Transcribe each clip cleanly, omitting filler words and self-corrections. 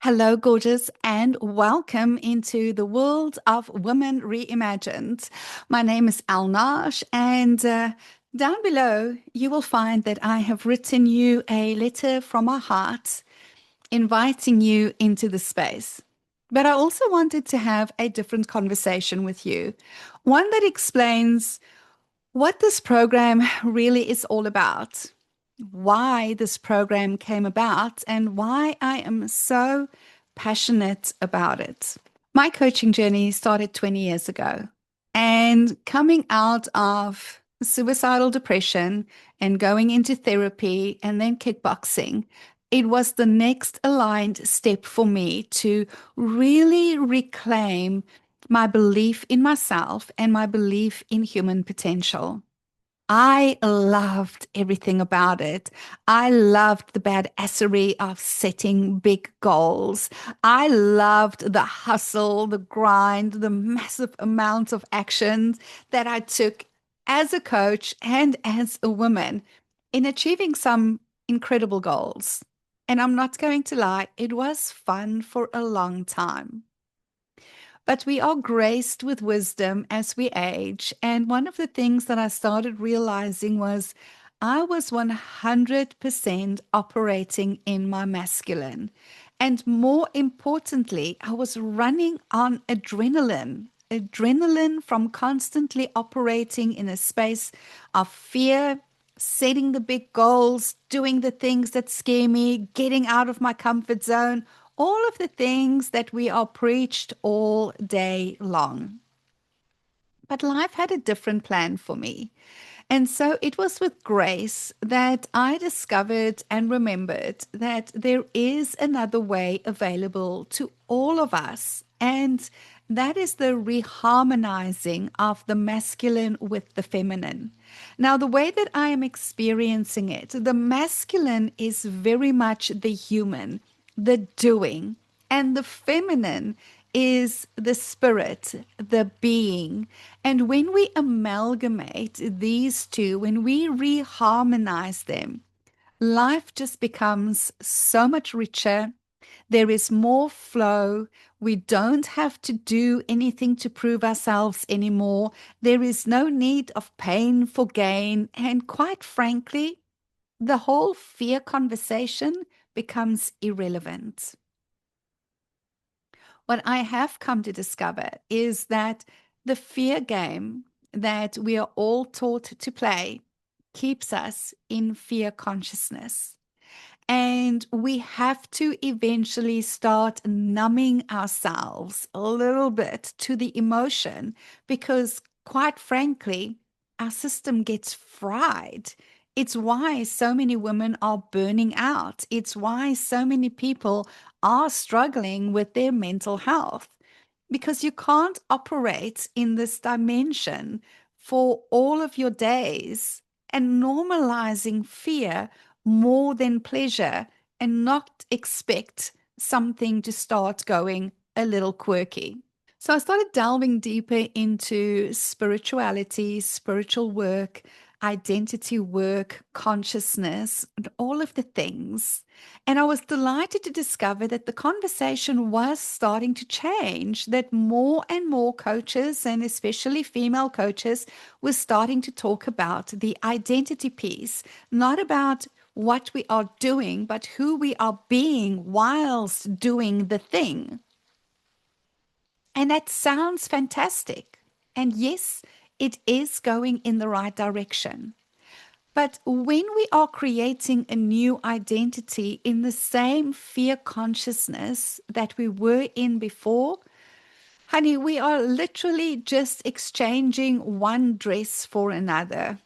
Hello, gorgeous, and welcome into the world of Woman Reimagined. My name is Alnash, and down below you will find that I have written you a letter from my heart inviting you into the space. But I also wanted to have a different conversation with you, one that explains what this program really is all about, why this program came about, and why I am so passionate about it. My coaching journey started 20 years ago, and coming out of suicidal depression and going into therapy and then kickboxing, it was the next aligned step for me to really reclaim my belief in myself and my belief in human potential. I loved everything about it. I loved the badassery of setting big goals. I loved the hustle, the grind, the massive amounts of actions that I took as a coach and as a woman in achieving some incredible goals. And I'm not going to lie, it was fun for a long time. But we are graced with wisdom as we age. And one of the things that I started realizing was I was 100% operating in my masculine. And more importantly, I was running on adrenaline. Adrenaline from constantly operating in a space of fear, setting the big goals, doing the things that scare me, getting out of my comfort zone, all of the things that we are preached all day long. But life had a different plan for me. And so it was with grace that I discovered and remembered that there is another way available to all of us. And that is the reharmonizing of the masculine with the feminine. Now, the way that I am experiencing it, the masculine is very much the human, the doing, and the feminine is the spirit, the being. And when we amalgamate these two, when we reharmonize them, life just becomes so much richer. There is more flow. We don't have to do anything to prove ourselves anymore. There is no need of pain for gain. And quite frankly, the whole fear conversation becomes irrelevant. What I have come to discover is that the fear game that we are all taught to play keeps us in fear consciousness. And we have to eventually start numbing ourselves a little bit to the emotion because, quite frankly, our system gets fried. It's why so many women are burning out. It's why so many people are struggling with their mental health because you can't operate in this dimension for all of your days and normalizing fear more than pleasure and not expect something to start going a little quirky. So I started delving deeper into spirituality, spiritual work, identity work, consciousness, and all of the things. And I was delighted to discover that the conversation was starting to change, that more and more coaches, and especially female coaches, were starting to talk about the identity piece, not about what we are doing, but who we are being whilst doing the thing. And that sounds fantastic. And yes, it is going in the right direction. But when we are creating a new identity in the same fear consciousness that we were in before, honey, we are literally just exchanging one dress for another,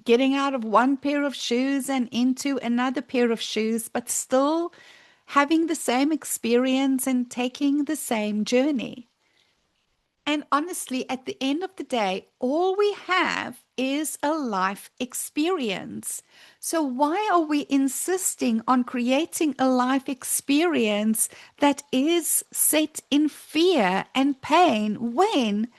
getting out of one pair of shoes and into another pair of shoes, but still having the same experience and taking the same journey. And honestly, at the end of the day, all we have is a life experience. So, why are we insisting on creating a life experience that is set in fear and pain when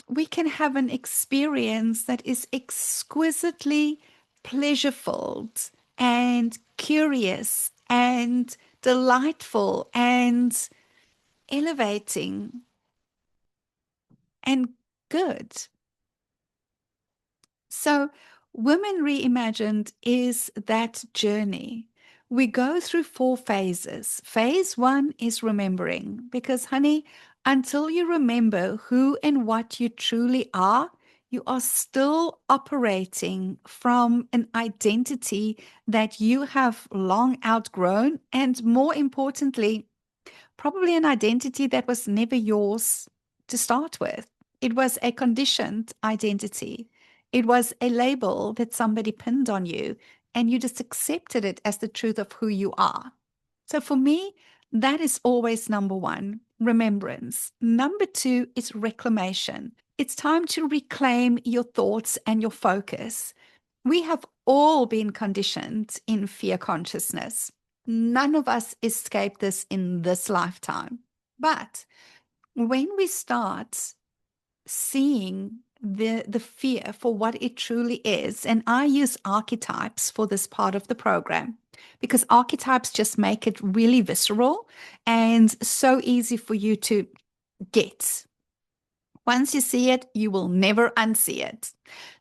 we can have an experience that is exquisitely pleasureful and curious and delightful and elevating and good. So, Women Reimagined is that journey. We go through 4 phases. Phase 1 is remembering, because, honey, until you remember who and what you truly are, you are still operating from an identity that you have long outgrown, and more importantly, probably an identity that was never yours to start with. It was a conditioned identity. It was a label that somebody pinned on you, and you just accepted it as the truth of who you are. So for me, that is always number one, remembrance. Number two is reclamation. It's time to reclaim your thoughts and your focus. We have all been conditioned in fear consciousness. None of us escape this in this lifetime. But when we start seeing the fear for what it truly is, and I use archetypes for this part of the program because archetypes just make it really visceral and so easy for you to get. Once you see it, you will never unsee it.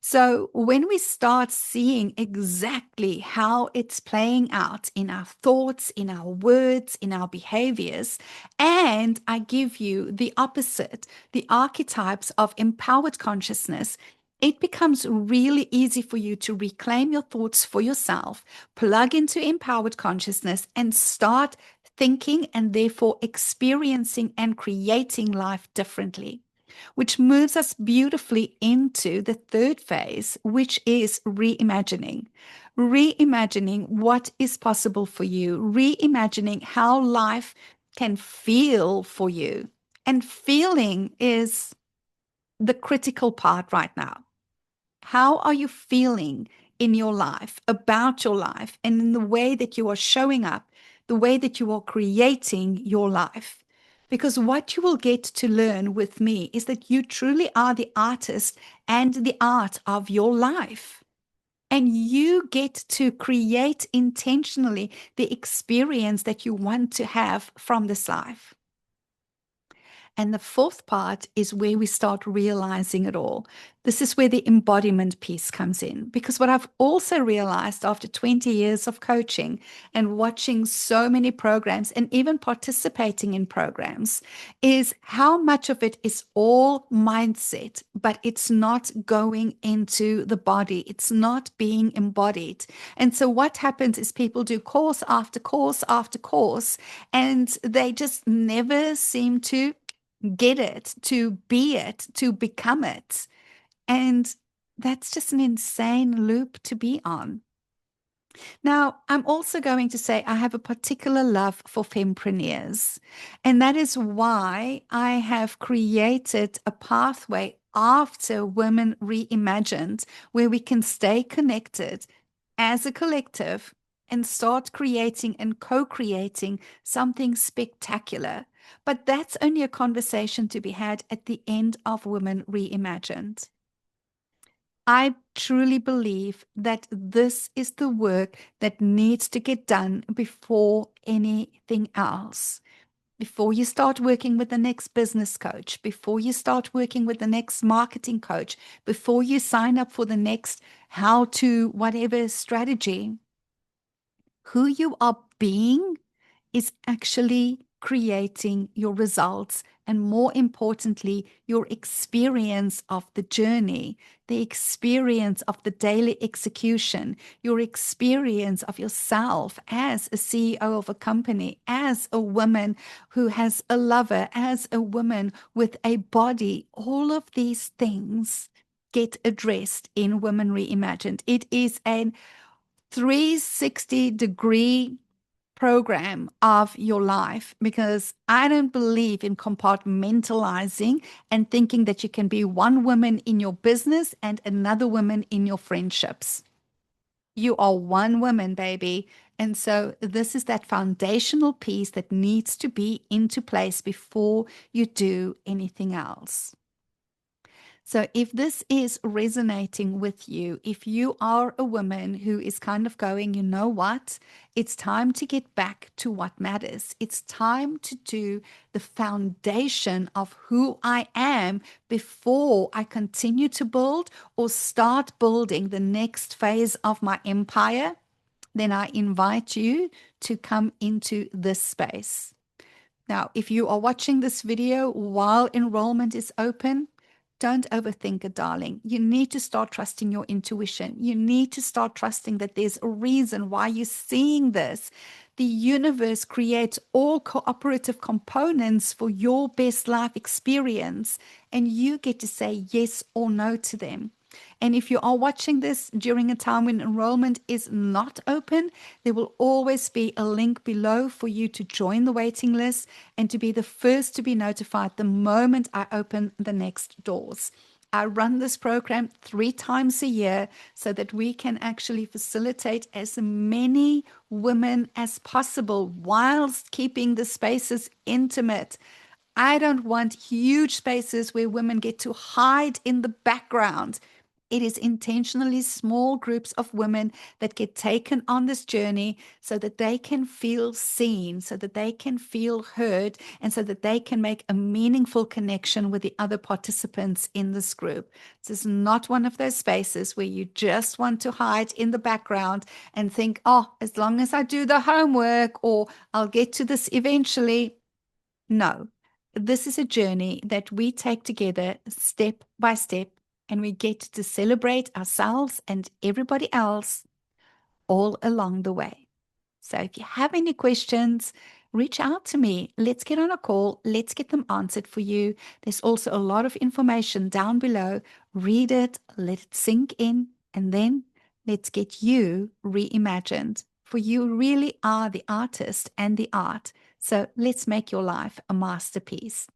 So, when we start seeing exactly how it's playing out in our thoughts, in our words, in our behaviors, and I give you the opposite, the archetypes of empowered consciousness, it becomes really easy for you to reclaim your thoughts for yourself, plug into empowered consciousness, and start thinking and therefore experiencing and creating life differently, which moves us beautifully into the third phase, which is reimagining. Reimagining what is possible for you, reimagining how life can feel for you. And feeling is the critical part right now. How are you feeling in your life, about your life, and in the way that you are showing up, the way that you are creating your life? Because what you will get to learn with me is that you truly are the artist and the art of your life. And you get to create intentionally the experience that you want to have from this life. And the fourth part is where we start realizing it all. This is where the embodiment piece comes in. Because what I've also realized after 20 years of coaching and watching so many programs and even participating in programs is how much of it is all mindset, but it's not going into the body. It's not being embodied. And so what happens is people do course after course after course, and they just never seem to get it, to be it, to become it. And that's just an insane loop to be on. Now, I'm also going to say I have a particular love for fempreneurs, and that is why I have created a pathway after Women Reimagined, where we can stay connected as a collective and start creating and co-creating something spectacular. But that's only a conversation to be had at the end of Women Reimagined. I truly believe that this is the work that needs to get done before anything else. Before you start working with the next business coach, before you start working with the next marketing coach, before you sign up for the next how to whatever strategy, who you are being is actually creating your results, and more importantly, your experience of the journey, the experience of the daily execution, your experience of yourself as a CEO of a company, as a woman who has a lover, as a woman with a body. All of these things get addressed in Women Reimagined. It is an 360-degree program of your life, because I don't believe in compartmentalizing and thinking that you can be one woman in your business and another woman in your friendships. You are one woman, baby. And so this is that foundational piece that needs to be into place before you do anything else. So, if this is resonating with you, if you are a woman who is kind of going, you know what, it's time to get back to what matters. It's time to do the foundation of who I am before I continue to build or start building the next phase of my empire. Then I invite you to come into this space. Now, if you are watching this video while enrollment is open, don't overthink it, darling. You need to start trusting your intuition. You need to start trusting that there's a reason why you're seeing this. The universe creates all cooperative components for your best life experience, and you get to say yes or no to them. And if you are watching this during a time when enrollment is not open, there will always be a link below for you to join the waiting list and to be the first to be notified the moment I open the next doors. I run this program 3 times a year so that we can actually facilitate as many women as possible whilst keeping the spaces intimate. I don't want huge spaces where women get to hide in the background. It is intentionally small groups of women that get taken on this journey so that they can feel seen, so that they can feel heard, and so that they can make a meaningful connection with the other participants in this group. This is not one of those spaces where you just want to hide in the background and think, oh, as long as I do the homework or I'll get to this eventually. No, this is a journey that we take together step by step, and we get to celebrate ourselves and everybody else all along the way. So if you have any questions, reach out to me. Let's get on a call. Let's get them answered for you. There's also a lot of information down below. Read it, let it sink in, and then let's get you reimagined. For you really are the artist and the art. So let's make your life a masterpiece.